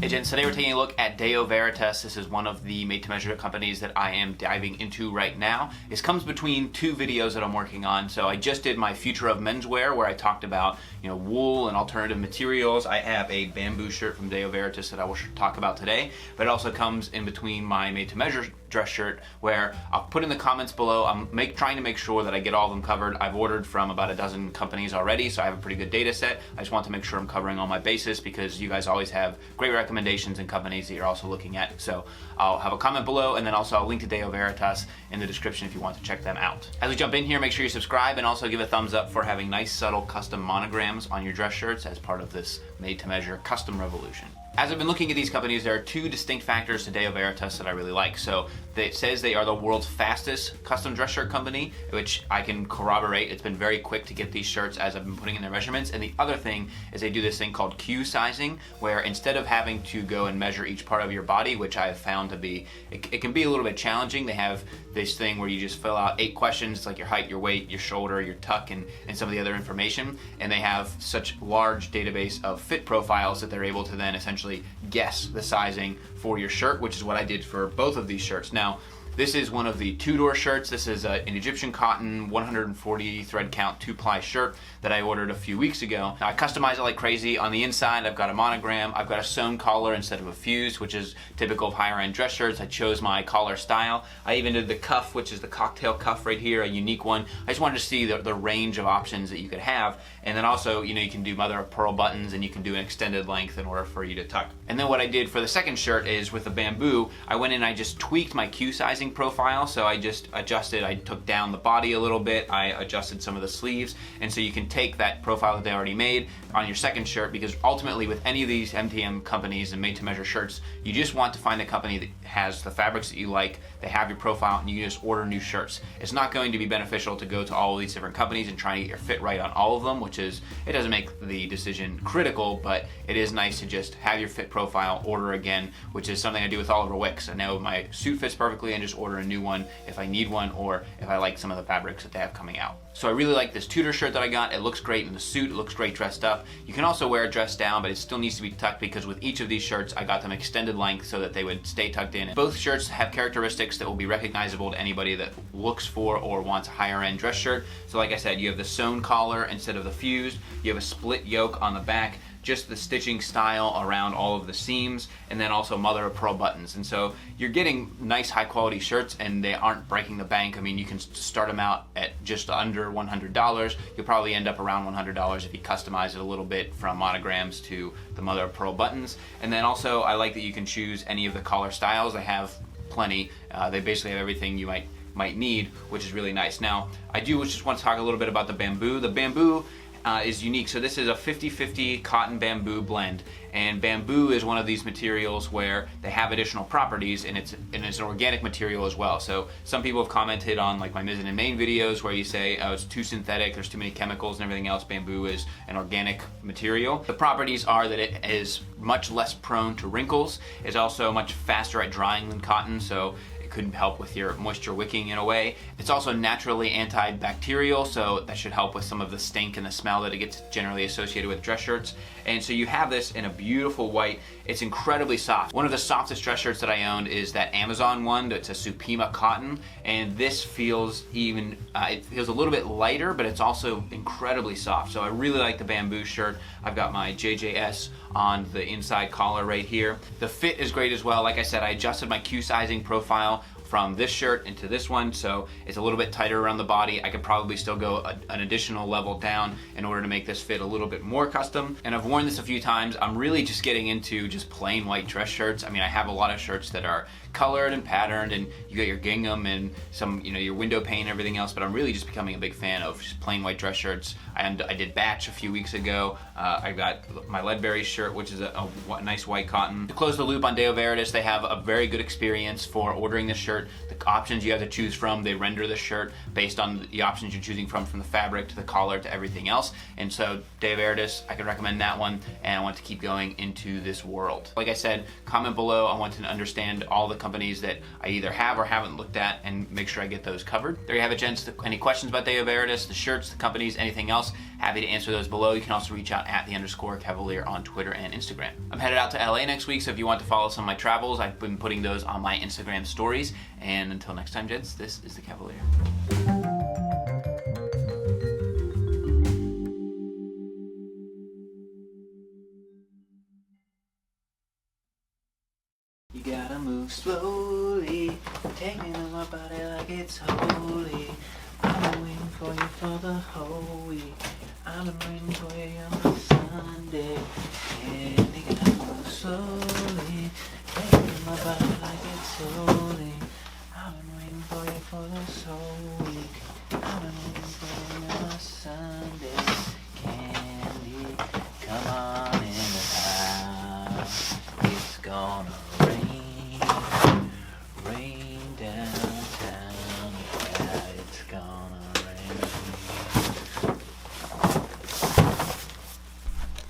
Hey gents, today we're taking a look at Deo Veritas. This is one of the made-to-measure companies that I am diving into right now. This comes between two videos that I'm working on. So I just did my Future of Menswear where I talked about wool and alternative materials. I have a bamboo shirt from Deo Veritas that I will talk about today, but it also comes in between my made-to-measure dress shirt where I'll put in the comments below. I'm trying to make sure that I get all of them covered. I've ordered from about a dozen companies already, so I have a pretty good data set. I just want to make sure I'm covering all my bases because you guys always have great recommendations and companies that you're also looking at. So I'll have a comment below, and then also I'll link to Deo Veritas in the description if you want to check them out. As we jump in here, make sure you subscribe and also give a thumbs up for having nice subtle custom monograms on your dress shirts as part of this made-to-measure custom revolution. As I've been looking at these companies, there are two distinct factors to Deo Veritas that I really like. So it says they are the world's fastest custom dress shirt company, which I can corroborate. It's been very quick to get these shirts as I've been putting in their measurements. And the other thing is they do this thing called Q sizing, where instead of having to go and measure each part of your body, which I have found to be, it can be a little bit challenging. They have this thing where you just fill out 8 questions, like your height, your weight, your shoulder, your tuck, and some of the other information. And they have such large database of fit profiles that they're able to then essentially guess the sizing for your shirt, which is what I did for both of these shirts. Now, this is one of the two-door shirts. This is an Egyptian cotton 140 thread count 2-ply shirt that I ordered a few weeks ago. Now I customized it like crazy. On the inside, I've got a monogram. I've got a sewn collar instead of a fused, which is typical of higher-end dress shirts. I chose my collar style. I even did the cuff, which is the cocktail cuff right here, a unique one. I just wanted to see the range of options that you could have. And then also, you can do mother of pearl buttons, and you can do an extended length in order for you to tuck. And then what I did for the second shirt is with the bamboo, I went in and I just tweaked my Q sizing profile. So I just adjusted, I took down the body a little bit, I adjusted some of the sleeves, and so you can take that profile that they already made on your second shirt, because ultimately with any of these MTM companies and made-to-measure shirts, you just want to find a company that has the fabrics that you like, they have your profile, and you can just order new shirts. It's not going to be beneficial to go to all of these different companies and try to get your fit right on all of them, which is, it doesn't make the decision critical, but it is nice to just have your fit profile, order again, which is something I do with Oliver Wicks. I know my suit fits perfectly and just order a new one if I need one, or if I like some of the fabrics that they have coming out. So I really like this Tudor shirt that I got. It looks great in the suit, it looks great dressed up. You can also wear it dressed down, but it still needs to be tucked, because with each of these shirts I got them extended length so that they would stay tucked in. Both shirts have characteristics that will be recognizable to anybody that looks for or wants a higher end dress shirt. So like I said, you have the sewn collar instead of the fused, you have a split yoke on the back, just the stitching style around all of the seams, and then also mother of pearl buttons. And so you're getting nice high quality shirts, and they aren't breaking the bank. I mean, you can start them out at just under $100. You'll probably end up around $100 if you customize it a little bit, from monograms to the mother of pearl buttons. And then also I like that you can choose any of the collar styles. They have plenty. They basically have everything you might need, which is really nice. Now I do just want to talk a little bit about the bamboo. The bamboo is unique. So this is a 50-50 cotton bamboo blend, and bamboo is one of these materials where they have additional properties, and it's an organic material as well. So some people have commented on like my Mizzen and Main videos where you say, oh, it's too synthetic, there's too many chemicals and everything else. Bamboo is an organic material. The properties are that it is much less prone to wrinkles. It's also much faster at drying than cotton, so it could help with your moisture wicking in a way. It's also naturally anti-bacterial, so that should help with some of the stink and the smell that it gets generally associated with dress shirts. And so you have this in a beautiful white. It's incredibly soft. One of the softest dress shirts that I owned is that Amazon one. It's a Supima cotton, and this feels even, it feels a little bit lighter, but it's also incredibly soft. So I really like the bamboo shirt. I've got my JJS on the inside collar right here. The fit is great as well. Like I said, I adjusted my Q sizing profile from this shirt into this one, so it's a little bit tighter around the body. I could probably still go an additional level down in order to make this fit a little bit more custom. And I've worn this a few times. I'm really just getting into just plain white dress shirts. I mean, I have a lot of shirts that are colored and patterned, and you got your gingham and some, your window pane and everything else, but I'm really just becoming a big fan of just plain white dress shirts. I did Batch a few weeks ago. I got my Leadberry shirt, which is a nice white cotton. To close the loop on Deo Veritas, they have a very good experience for ordering this shirt. The options you have to choose from, they render the shirt based on the options you're choosing from the fabric to the collar to everything else. And so Deo Veritas, I could recommend that one, and I want to keep going into this world. Like I said, comment below. I want to understand all the companies that I either have or haven't looked at and make sure I get those covered. There you have it, gents. Any questions about Deo Veritas, the shirts, the companies, anything else, happy to answer those below. You can also reach out at _Kavalier on Twitter and Instagram. I'm headed out to LA next week, so if you want to follow some of my travels, I've been putting those on my Instagram stories. And until next time, gents, this is the Kavalier. You gotta move slowly, taking on my body like it's holy. I've been waiting for you for the whole week. I've been waiting for you, you're my